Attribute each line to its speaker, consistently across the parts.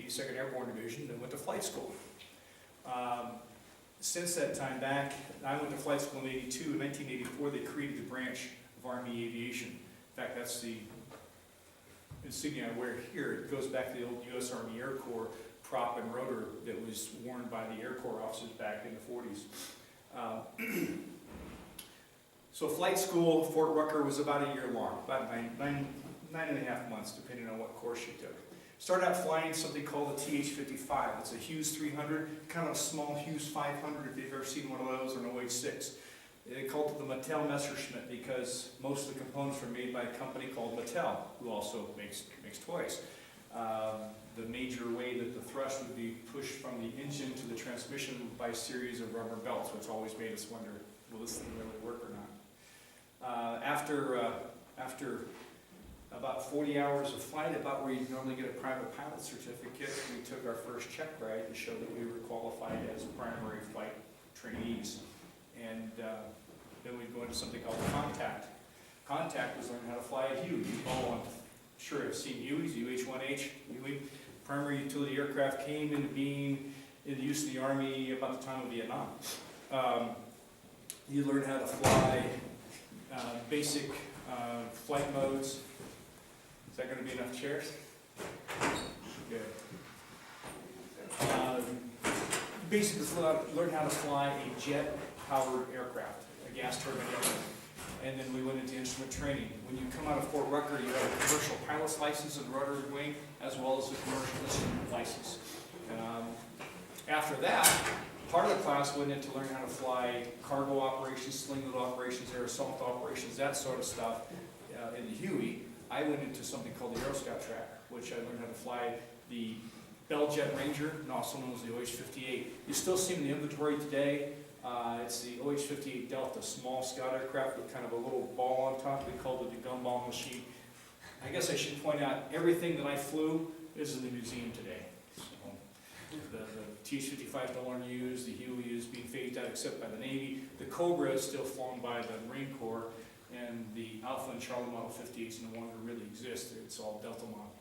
Speaker 1: 82nd Airborne Division, then went to flight school. Since that time back, I went to flight school in 82. In 1984, they created the branch of Army Aviation. In fact, that's the insignia I wear here. It goes back to the old U.S. Army Air Corps prop and rotor that was worn by the Air Corps officers back in the 40s. So flight school, Fort Rucker, was about a year long, about nine and a half months, depending on what course you took. Started out flying something called the TH-55. It's a Hughes 300, kind of a small Hughes 500 if you've ever seen one of those, or an OH-6. They called it the Mattel Messerschmitt because most of the components were made by a company called Mattel, who also makes toys. The major way that the thrust would be pushed from the engine to the transmission by a series of rubber belts, which always made us wonder, will this thing really work or not? After about 40 hours of flight, about where you normally get a private pilot certificate, we took our first check ride to show that we were qualified as primary flight trainees. And then we'd go into something called contact. Contact was learning how to fly a Huey. You've all, I'm sure, have seen Hueys, UH-1H, Huey. Primary utility aircraft came into being in use in the Army about the time of Vietnam. You learn how to fly basic flight modes. Is that going to be enough chairs? Good. Basically learn how to fly a jet-powered aircraft, a gas turbine aircraft. And then we went into instrument training. When you come out of Fort Rucker, you have a commercial pilot's license and rotary wing, as well as a commercial instrument license. After that, part of the class went in to learn how to fly cargo operations, sling-load operations, air assault operations, that sort of stuff in the Huey. I went into something called the Aero Scout Track, which I learned how to fly the Bell Jet Ranger, and also known as the OH-58. You still see them in the inventory today. It's the OH-58 Delta, small scout aircraft with kind of a little ball on top. We called it the gumball machine. I guess I should point out, everything that I flew is in the museum today. So, the TH-55 no longer used, the Huey is being phased out except by the Navy. The Cobra is still flown by the Marine Corps, and the Alpha and Charlie Model 58s no longer really exist. It's all Delta model.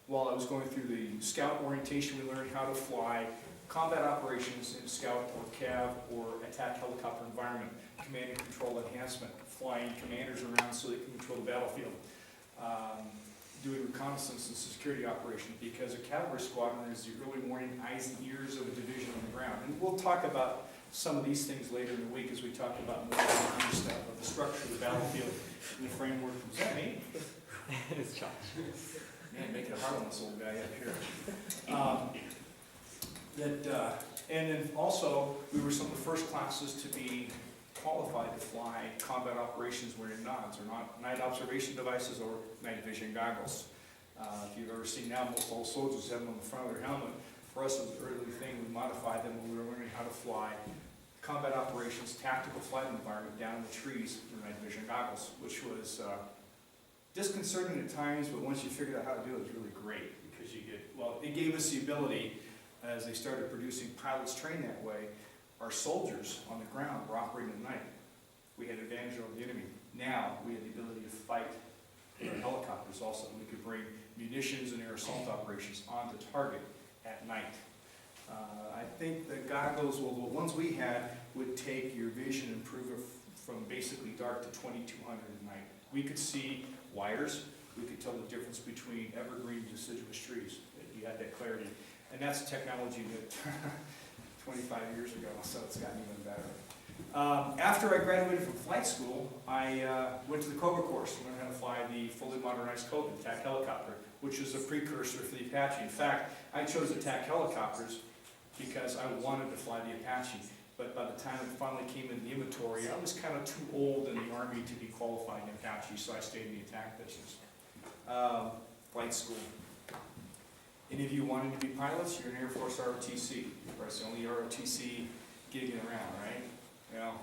Speaker 1: While I was going through the scout orientation, we learned how to fly combat operations in scout or CAV or attack helicopter environment, command and control enhancement, flying commanders around so they can control the battlefield, doing reconnaissance and security operations, because a cavalry squadron is the early warning eyes and ears of a division on the ground. And we'll talk about some of these things later in the week as we talk about more of the stuff of the structure of the battlefield and the framework. Is that me?
Speaker 2: It's Josh.
Speaker 1: Man, making it hard on this old guy up here. And then also, we were some of the first classes to be qualified to fly combat operations wearing NODs, or not night observation devices, or night vision goggles. If you've ever seen now, most old soldiers have them on the front of their helmet. For us, it was an early thing. We modified them when we were learning how to fly combat operations, tactical flight environment down in the trees with night vision goggles, which was disconcerting at times, but once you figured out how to do it, it was really great, because you get, well, it gave us the ability, as they started producing pilots trained that way, our soldiers on the ground were operating at night. We had advantage over the enemy. Now we had the ability to fight with our helicopters also. We could bring munitions and air assault operations onto target at night. I think the goggles, well, the ones we had, would take your vision and improve it from basically dark to 2200 at night. We could see wires. We could tell the difference between evergreen and deciduous trees. You had that clarity. And that's technology that 25 years ago, so it's gotten even better. After I graduated from flight school, I went to the Cobra course and learned how to fly the fully modernized Cobra attack helicopter, which is a precursor for the Apache. In fact, I chose attack helicopters because I wanted to fly the Apache. But by the time it finally came in the inventory, I was kind of too old in the Army to be qualified in Apache, so I stayed in the attack business. Flight school. Any of you wanting to be pilots? You're in Air Force ROTC. Of course, the only ROTC getting around, right? Well,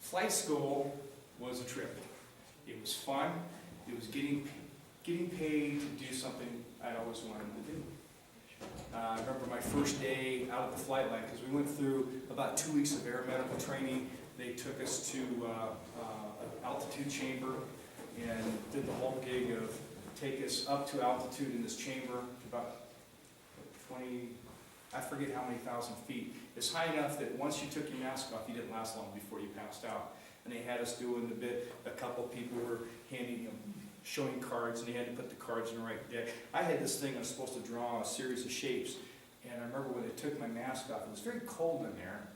Speaker 1: flight school was a trip. It was fun. It was getting paid to do something I'd always wanted to do. I remember my first day out of the flight line, because we went through about 2 weeks of aeromedical training. They took us to an altitude chamber and did the whole gig of take us up to altitude in this chamber to about 20, I forget how many thousand feet. It's high enough that once you took your mask off, you didn't last long before you passed out. And they had us doing the bit, a couple people were showing cards, and they had to put the cards in the right deck. I had this thing I was supposed to draw a series of shapes, and I remember when they took my mask off, it was very cold in there,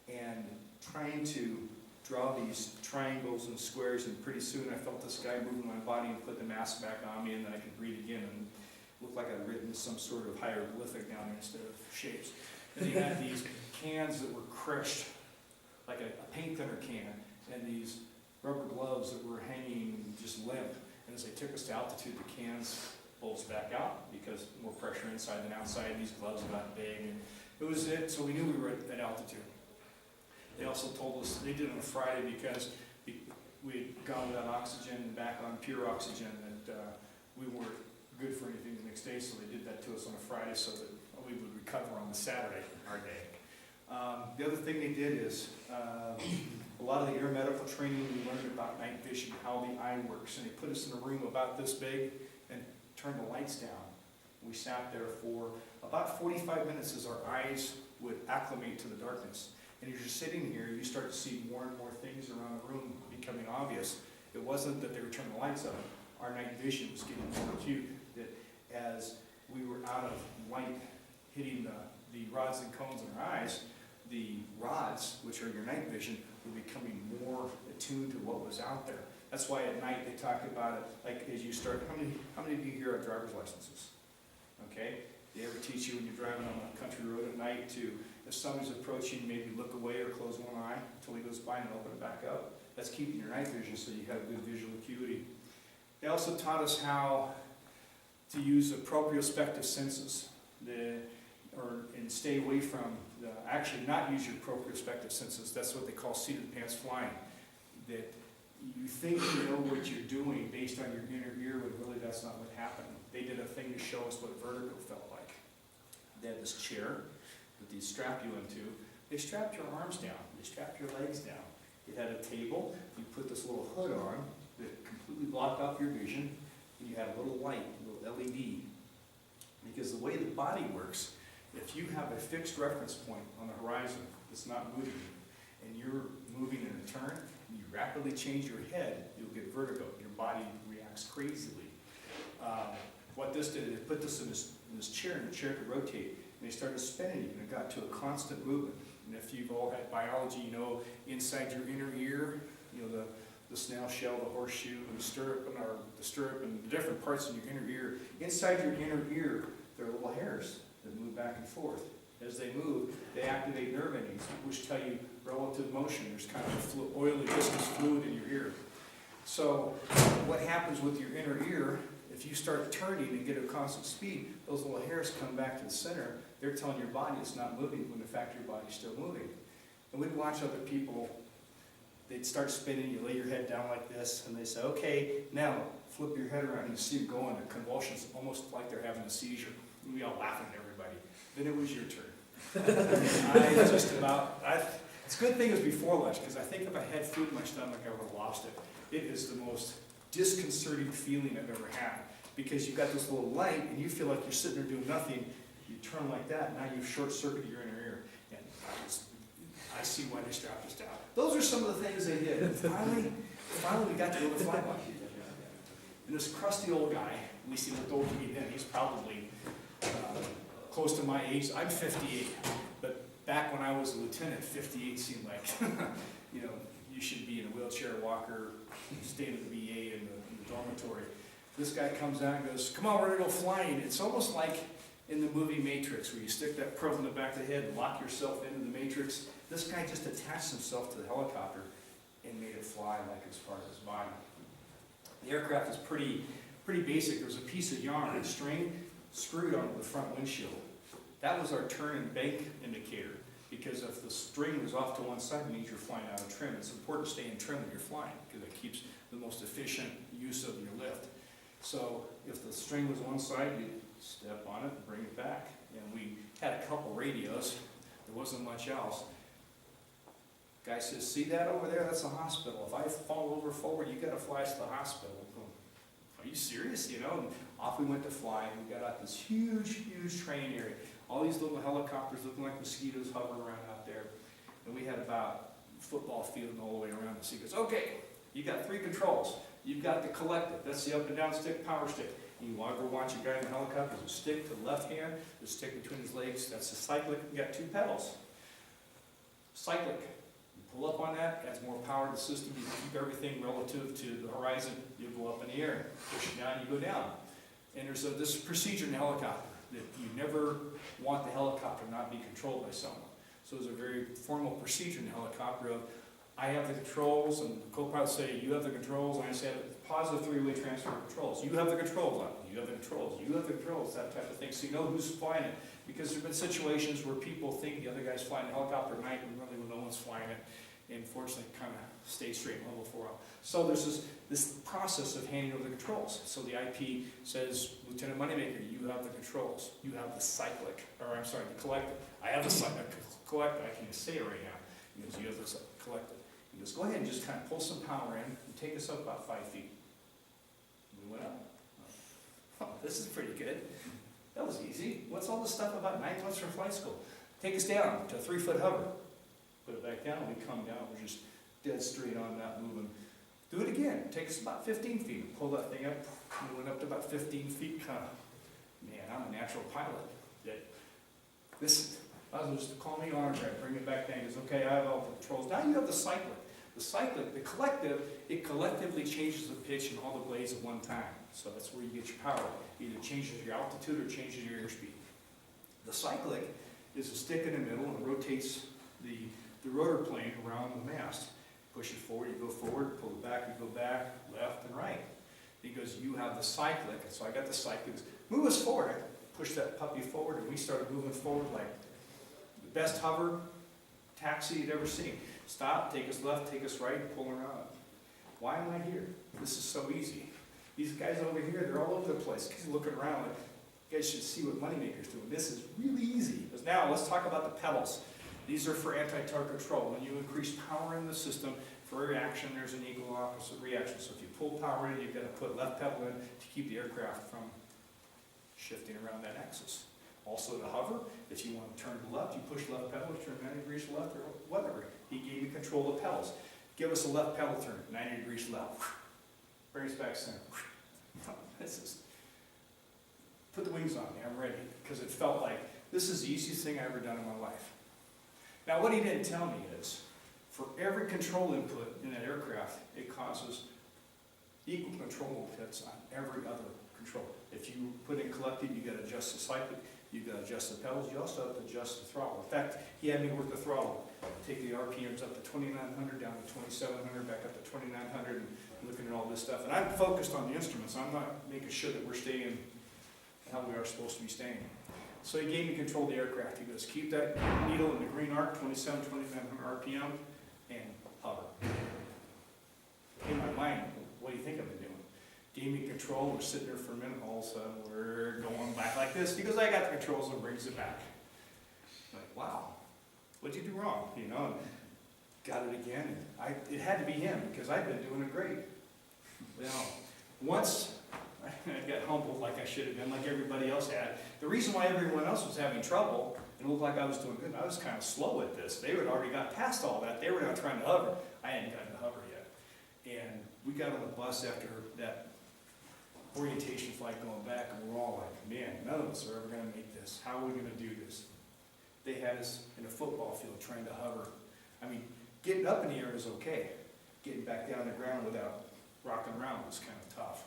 Speaker 1: and trying to draw these triangles and squares, and pretty soon I felt this guy moving my body and put the mask back on me, and then I could breathe again, and it looked like I'd written some sort of hieroglyphic down there instead of shapes. And they had these cans that were crushed, like a paint thinner can, and these rubber gloves that were hanging just limp. And as they took us to altitude, the cans bulged back out because more pressure inside than outside. These gloves got big, and it was it. So we knew we were at altitude. They also told us, they did it on a Friday because we had gone without oxygen and back on pure oxygen, that we weren't good for anything the next day, so they did that to us on a Friday so that we would recover on the Saturday, our day. The other thing they did is, a lot of the air medical training, we learned about night vision, how the eye works, and they put us in a room about this big and turned the lights down. We sat there for about 45 minutes as our eyes would acclimate to the darkness. And as you're sitting here, you start to see more and more things around the room becoming obvious. It wasn't that they were turning the lights on. Our night vision was getting more acute, that as we were out of light hitting the rods and cones in our eyes, the rods, which are your night vision, were becoming more attuned to what was out there. That's why at night they talk about it, like as you start, how many of you here have driver's licenses? Okay? They ever teach you when you're driving on a country road at night to, if somebody's approaching, maybe look away or close one eye until he goes by and open it back up? That's keeping your night vision so you have good visual acuity. They also taught us how to use the proprioceptive senses, and stay away from actually not use your proprioceptive senses. That's what they call seat of the pants flying. That you think you know what you're doing based on your inner ear, but really that's not what happened. They did a thing to show us what vertigo felt like. They had this chair that they strap you into. They strapped your arms down. They strapped your legs down. It had a table. You put this little hood on that completely blocked off your vision. And you had a little light, a little LED. Because the way the body works, if you have a fixed reference point on the horizon that's not moving, and you're moving in a turn, and you rapidly change your head, you'll get vertigo. Your body reacts crazily. What this did, it put this in this chair, and the chair could rotate, and they started spinning you, and it got to a constant movement. And if you've all had biology, you know inside your inner ear, you know the snail shell, the horseshoe, and the stirrup, and the different parts in your inner ear. Inside your inner ear, there are little hairs that move back and forth. As they move, they activate nerve endings, which tell you relative motion. There's kind of a oily viscous fluid in your ear. So what happens with your inner ear, if you start turning and get a constant speed, those little hairs come back to the center. They're telling your body it's not moving when in fact your body's still moving. And we'd watch other people, they'd start spinning, you lay your head down like this, and they say, okay, now flip your head around, and you see them go into convulsions, almost like they're having a seizure. And we all laughing at everybody. Then it was your turn. It's a good thing it was before lunch, because I think if I had food in my stomach, I would have lost it. It is the most disconcerting feeling I've ever had, because you've got this little light, and you feel like you're sitting there doing nothing. You turn like that, now you've short-circuited your inner ear. And I see why they strapped us down. Those are some of the things they did. Finally we got to go to fly one. And this crusty old guy, at least he looked old to me then, he's probably close to my age. I'm 58, but back when I was a lieutenant, 58 seemed like, you should be in a wheelchair walker, staying at the VA in the dormitory. This guy comes out and goes, come on, we're gonna go flying. It's almost like in the movie Matrix, where you stick that probe in the back of the head and lock yourself into the Matrix. This guy just attached himself to the helicopter and made it fly like it's part of his body. The aircraft is pretty basic. There was a piece of yarn and string screwed onto the front windshield. That was our turn and bank indicator, because if the string was off to one side, it means you're flying out of trim. It's important to stay in trim when you're flying, because it keeps the most efficient use of your lift. So if the string was one side, you'd step on it and bring it back. And we had a couple radios. There wasn't much else. Guy says, see that over there? That's a hospital. If I fall over forward, you got to fly us to the hospital. Are you serious? You know, and off we went to fly, and we got out this huge, huge training area. All these little helicopters looking like mosquitoes hovering around out there. And we had about a football field all the way around us. He goes, okay, you got 3 controls. You've got the collective, that's the up and down stick, power stick. You want to go watch a guy in a helicopter, there's a stick to the left hand, there's a stick between his legs, that's the cyclic, you got 2 pedals. Cyclic, you pull up on that, adds more power to the system, you keep everything relative to the horizon, you go up in the air. Push it down, you go down. And there's this procedure in the helicopter, that you never want the helicopter not be controlled by someone. So there's a very formal procedure in the helicopter of, I have the controls, and the co-pilots say, you have the controls, and I say, positive 3-way transfer of controls. You have the controls on it, you have the controls, you have the controls, that type of thing, so you know who's flying it. Because there have been situations where people think the other guy's flying the helicopter at night, and really when no one's flying it, and fortunately kind of stay straight and level for a while. So there's this process of handing over the controls. So the IP says, Lieutenant Moneymaker, you have the controls, you have the cyclic, or I'm sorry, the collective. I have the collective, I can say it right now. He goes, you have the collective. He goes, go ahead and just kind of pull some power in and take us up about 5 feet. We went up. Oh, this is pretty good. That was easy. What's all this stuff about 9 months from flight school? Take us down to a 3-foot hover. Put it back down, we come down, we're just dead straight on, not moving. Do it again, take us about 15 feet. Pull that thing up, we went up to about 15 feet, kind of, man, I'm a natural pilot. I was just call me arm right, bring it back down. He goes, okay, I have all the controls. Now you have the cyclic. The cyclic, the collective, it collectively changes the pitch and all the blades at one time. So that's where you get your power. It either changes your altitude or changes your airspeed. The cyclic is a stick in the middle and it rotates the rotor plane around the mast. Push it forward, you go forward, pull it back, you go back, left and right. He goes, you have the cyclic. So I got the cyclic. Move us forward. I pushed that puppy forward and we started moving forward like the best hover taxi you'd ever seen. Stop, take us left, take us right, pull around. Why am I here? This is so easy. These guys over here, they're all over the place. He's looking around like, you guys should see what Moneymaker's doing. This is really easy. Because now let's talk about the pedals. These are for anti-tug control. When you increase power in the system, for every action there's an equal opposite reaction. So if you pull power in, you've got to put left pedal in to keep the aircraft from shifting around that axis. Also to hover, if you want to turn to the left, you push left pedal, turn 90 degrees to left or whatever. He gave you control of pedals. Give us a left pedal turn, 90 degrees left. Bring us back center. This is, put the wings on me, I'm ready. Because it felt like, this is the easiest thing I've ever done in my life. Now what he didn't tell me is, for every control input in that aircraft, it causes equal control inputs on every other control. If you put in collective, you got to adjust the cyclic, you got to adjust the pedals, you also have to adjust the throttle. In fact, he had me work the throttle, take the RPMs up to 2,900, down to 2,700, back up to 2,900, and looking at all this stuff. And I'm focused on the instruments. I'm not making sure that we're staying how we are supposed to be staying. So he gave me control of the aircraft. He goes, keep that needle in the green arc, 2,900 RPM, and hover. In my mind, what do you think I've been doing? Gave me control, we're sitting there for a minute, all of a sudden we're going back like this. He goes, I got the controls, and brings it back. I'm like, wow, what'd you do wrong? You know, and got it again. And it had to be him, because I've been doing it great. Well, once I got humbled like I should have been, like everybody else had. The reason why everyone else was having trouble, and it looked like I was doing good, and I was kind of slow at this. They had already got past all that. They were now trying to hover. I hadn't gotten to hover yet. And we got on the bus after that orientation flight going back, and we're all like, man, none of us are ever going to make this. How are we going to do this? They had us in a football field trying to hover. I mean, getting up in the air is okay. Getting back down to the ground without rocking around was kind of tough.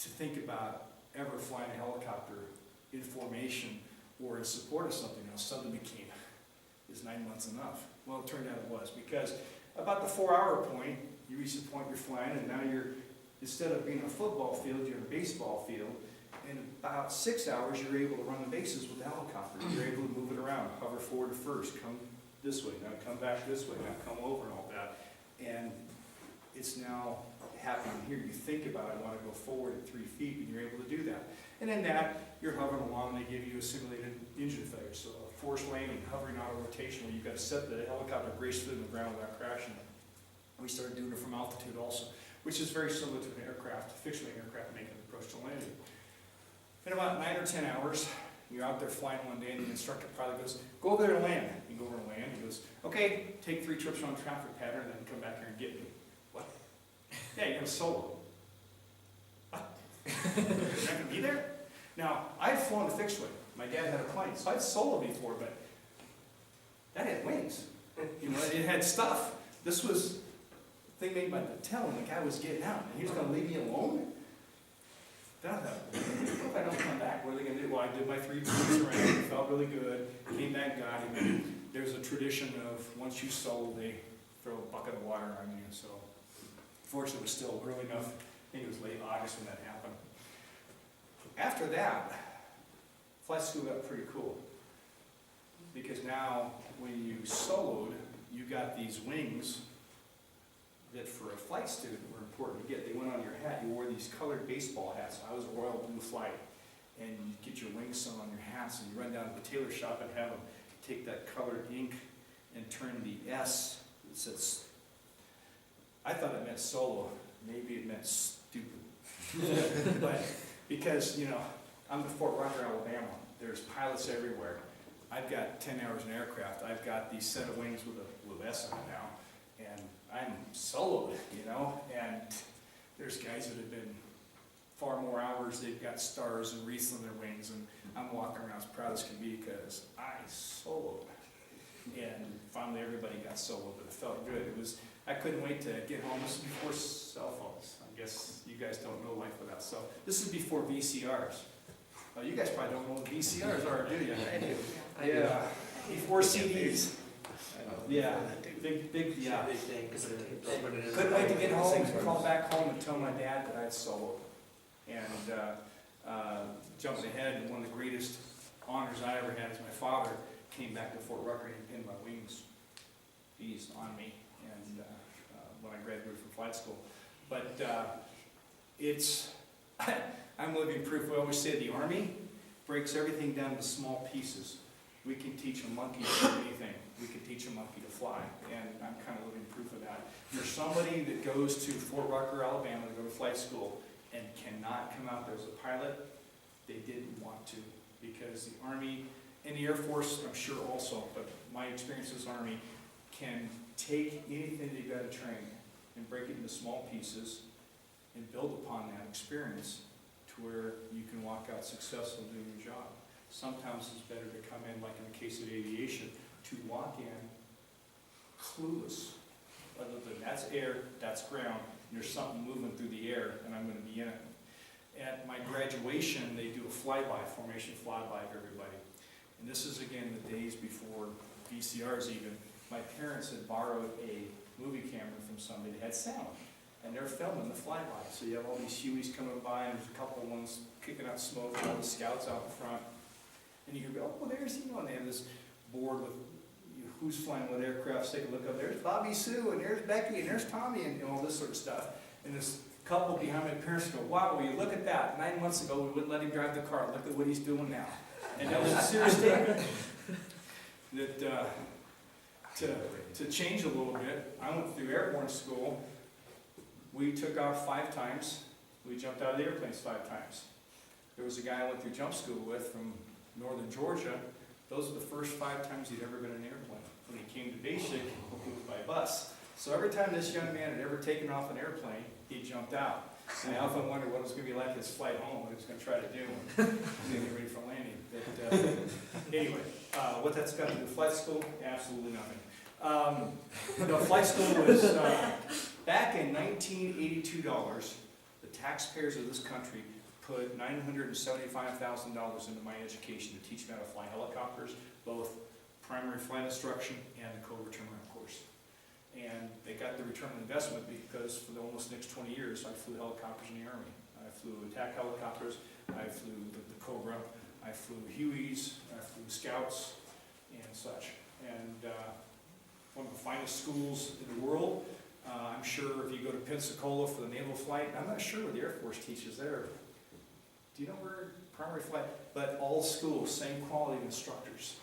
Speaker 1: To think about ever flying a helicopter in formation or in support of something else suddenly became, is 9 months enough? Well, it turned out it was, because about the 4-hour point, you reach the point you're flying, and now you're, instead of being in a football field, you're in a baseball field. In about 6 hours, you're able to run the bases with the helicopter. You're able to move it around, hover forward to first, come this way, now come back this way, now come over and all that. And it's now happening here. You think about it, I want to go forward at 3 feet, and you're able to do that. And in that, you're hovering along, and they give you a simulated engine failure. So a forced landing, hovering auto rotation, where you've got to set the helicopter gracefully in the ground without crashing. We started doing it from altitude also. which is very similar to an aircraft, fixed-wing aircraft making an approach to landing. In about 9 or 10 hours, you're out there flying one day, and the instructor pilot goes, go over there and land. You go over and land. He goes, okay, take 3 trips around traffic pattern, and then come back here and get me. What? Yeah, you're going to solo. What? You're not going to be there? Now, I'd flown a fixed wing. My dad had a plane, so I'd soloed before, but that had wings. You know, it had stuff. This was a thing made by Mattel, and the guy was getting out, and he was going to leave me alone? Then I thought, what if I don't come back? What are they going to do? Well, I did my 3 trips around. It felt really good. Came back, got him. There's a tradition of once you solo, they throw a bucket of water on you. So, fortunately, it was still early enough. I think it was late August when that happened. After that, flight school got pretty cool. Because now, when you soloed, you got these wings that for a flight student were important to get. They went on your hat. You wore these colored baseball hats. I was Royal Blue Flight. And you get your wings sewn on your hats, and you run down to the tailor shop and have them take that colored ink and turn the S that says, I thought it meant solo. Maybe it meant stupid. But because, you know, I'm in Fort Rucker, Alabama. There's pilots everywhere. I've got 10 hours in aircraft. I've got these set of wings with a blue S on it now. And I'm soloed, you know, and there's guys that have been far more hours. They've got stars and wreaths on their wings, and I'm walking around as proud as can be because I soloed. And finally everybody got soloed, but it felt good. I couldn't wait to get home. This is before cell phones. I guess you guys don't know life without cell. This is before VCRs. You guys probably don't know what VCRs are, do you?
Speaker 2: I do.
Speaker 1: Yeah, before CDs. Yeah, big, yeah.
Speaker 2: Big thing, 'cause
Speaker 1: Couldn't wait to get home, call back home and tell my dad that I'd soloed. And jumping ahead, one of the greatest honors I ever had is my father came back to Fort Rucker and pinned my wings. He's on me, and when I graduated from flight school. But I'm living proof. We always say the Army breaks everything down to small pieces. We can teach a monkey to do anything. We can teach a monkey to fly, and I'm kind of living proof of that. There's somebody that goes to Fort Rucker, Alabama to go to flight school and cannot come out there as a pilot. They didn't want to, because the Army and the Air Force, I'm sure also, but my experience as Army, can take anything they've got to train and break it into small pieces and build upon that experience to where you can walk out successful doing your job. Sometimes it's better to come in, like in the case of aviation, to walk in clueless. Other than that's air, that's ground, and there's something moving through the air, and I'm going to be in it. At my graduation, they do a flyby, formation flyby of everybody. And this is, again, the days before VCRs even. My parents had borrowed a movie camera from somebody that had sound, and they're filming the flyby. So you have all these Hueys coming by, and there's a couple of ones kicking out smoke, all the scouts out in front. And you can go, oh, there's, you know, and they have this board with who's flying what aircraft. Take a look up. There's Bobby Sue, and there's Becky, and there's Tommy, and all this sort of stuff. And this couple behind my parents go, wow, will you look at that? 9 months ago, we wouldn't let him drive the car. Look at what he's doing now. And that was a serious statement. That to change a little bit, I went through airborne school. We took off 5 times. We jumped out of the airplanes 5 times. There was a guy I went through jump school with from northern Georgia. Those are the first 5 times he'd ever been in an airplane. When he came to basic, it was by bus. So every time this young man had ever taken off an airplane, he jumped out. And I often wondered what it was going to be like his flight home, what he was going to try to do and get ready for landing. But anyway, what that's got to do with flight school? Absolutely nothing. The flight school was back in $1982. The taxpayers of this country put $975,000 into my education to teach me how to fly helicopters, both primary flight instruction and the co-return course. And they got the return on investment because for the almost next 20 years, I flew helicopters in the Army. I flew attack helicopters, I flew the Cobra, I flew Hueys, I flew Scouts, and such. And one of the finest schools in the world. I'm sure if you go to Pensacola for the naval flight, I'm not sure what the Air Force teaches there. Do you know where primary flight? But all schools, same quality of instructors.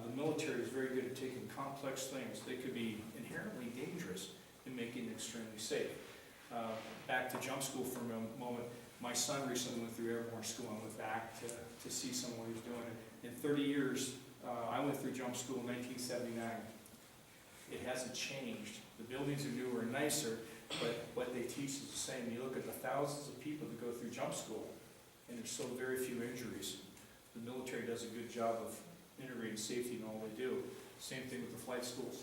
Speaker 1: The military is very good at taking complex things. They could be inherently dangerous and making it extremely safe. Back to jump school for a moment. My son recently went through airborne school and went back to see someone who was doing it. In 30 years, I went through jump school in 1979. It hasn't changed. The buildings are newer and nicer, but what they teach is the same. You look at the thousands of people that go through jump school, and there's so very few injuries. The military does a good job of integrating safety in all they do. Same thing with the flight schools.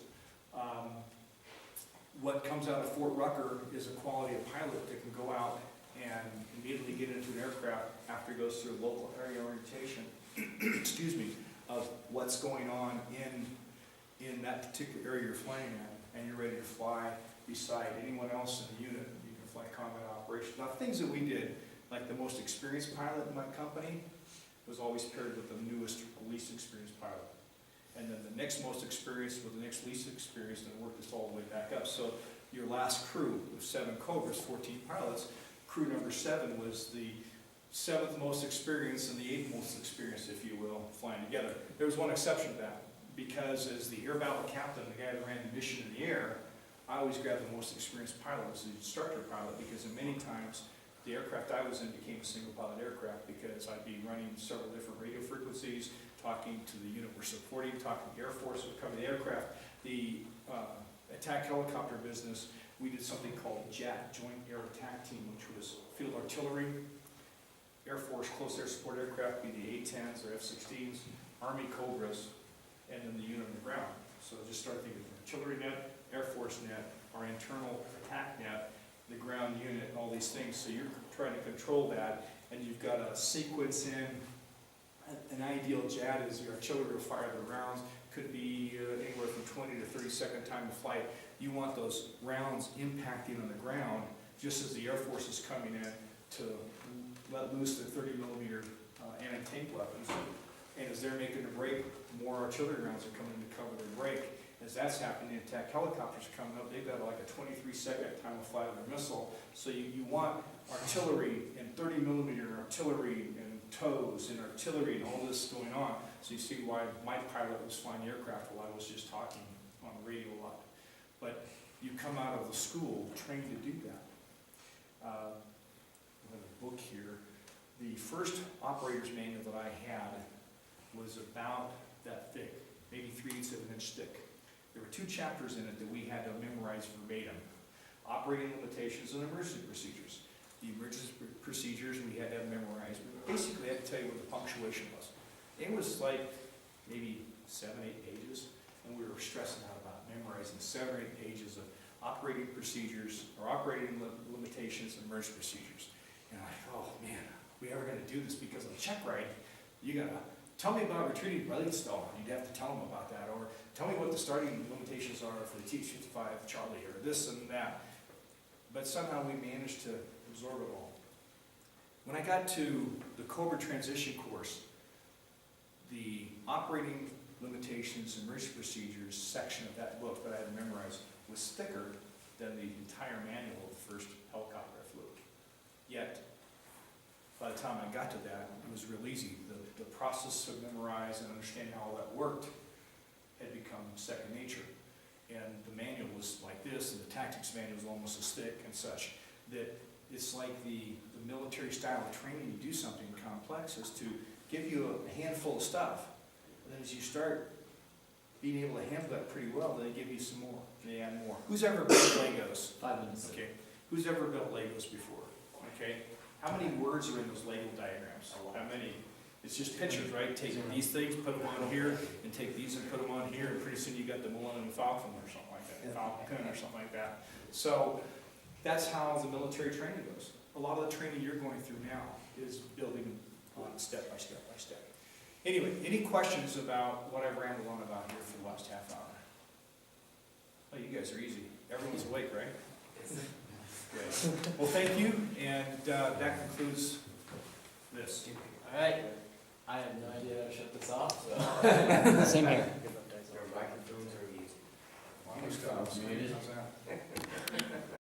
Speaker 1: What comes out of Fort Rucker is a quality of pilot that can go out and immediately get into an aircraft after it goes through a local area orientation, excuse me, of what's going on in that particular area you're flying at, and you're ready to fly beside anyone else in the unit. You can fly combat operations. Now, things that we did, like the most experienced pilot in my company, was always paired with the newest, least experienced pilot. And then the next most experienced with the next least experienced, and worked this all the way back up. So your last crew of 7 Cobras, 14 pilots, crew number 7 was the 7th most experienced and the 8th most experienced, if you will, flying together. There was one exception to that, because as the air battle captain, the guy that ran the mission in the air, I always grabbed the most experienced pilot as the instructor pilot, because many times the aircraft I was in became a single pilot aircraft, because I'd be running several different radio frequencies, talking to the unit we're supporting, talking to the Air Force, we're covering the aircraft. The attack helicopter business, we did something called JAT, Joint Air Attack Team, which was field artillery, Air Force close air support aircraft, be the A-10s or F-16s, Army Cobras, and then the unit on the ground. So just start thinking artillery net, Air Force net, our internal attack net, the ground unit, and all these things. So you're trying to control that, and you've got to sequence in. An ideal JAT is your artillery will fire the rounds, could be anywhere from 20 to 30-second time of flight. You want those rounds impacting on the ground just as the Air Force is coming in to let loose their 30-millimeter anti-tank weapons. And as they're making a break, more artillery rounds are coming to cover their break. As that's happening, the attack helicopters are coming up. They've got like a 23-second time of flight of their missile. So you want artillery and 30-millimeter artillery and tows and artillery and all this going on. So you see why my pilot was flying the aircraft while I was just talking on the radio a lot. But you come out of the school trained to do that. I have a book here. The first operator's manual that I had was about that thick, maybe 3/8 of an inch thick. There were 2 chapters in it that we had to memorize verbatim. Operating limitations and emergency procedures. The emergency procedures we had to have memorized. Basically, I had to tell you what the punctuation was. It was like maybe 7, 8 pages, and we were stressing out about memorizing 7 or 8 pages of operating procedures, or operating limitations and emergency procedures. And I'm like, oh man, are we ever going to do this? Because on check ride, you got to tell me about retreating blade stall. You'd have to tell them about that. Or tell me what the starting limitations are for the T-55 Charlie, or this and that. But somehow we managed to absorb it all. When I got to the Cobra transition course, the operating limitations and emergency procedures section of that book that I had to memorize was thicker than the entire manual of the first helicopter I flew. Yet, by the time I got to that, it was real easy. The process to memorize and understand how all that worked had become second nature. And the manual was like this, and the tactics manual was almost as thick and such, that it's like the military style of training. You do something complex is to give you a handful of stuff, and then as you start being able to handle that pretty well, they give you some more, they add more. Who's ever built Legos?
Speaker 2: 5 minutes.
Speaker 1: Okay. Who's ever built Legos before? Okay. How many words are in those Lego diagrams? How many? It's just pictures, right? Take these things, put them on here, and take these and put them on here, and pretty soon you got the Millennium Falcon or something like that, Falcon or something like that. So that's how the military training goes. A lot of the training you're going through now is building on step by step by step. Anyway, any questions about what I've rambled on about here for the last half hour? Oh, you guys are easy. Everyone's awake, right? Good. Well, thank you, and that concludes this.
Speaker 2: All right. I have no idea how to shut this off. So.
Speaker 3: Same here.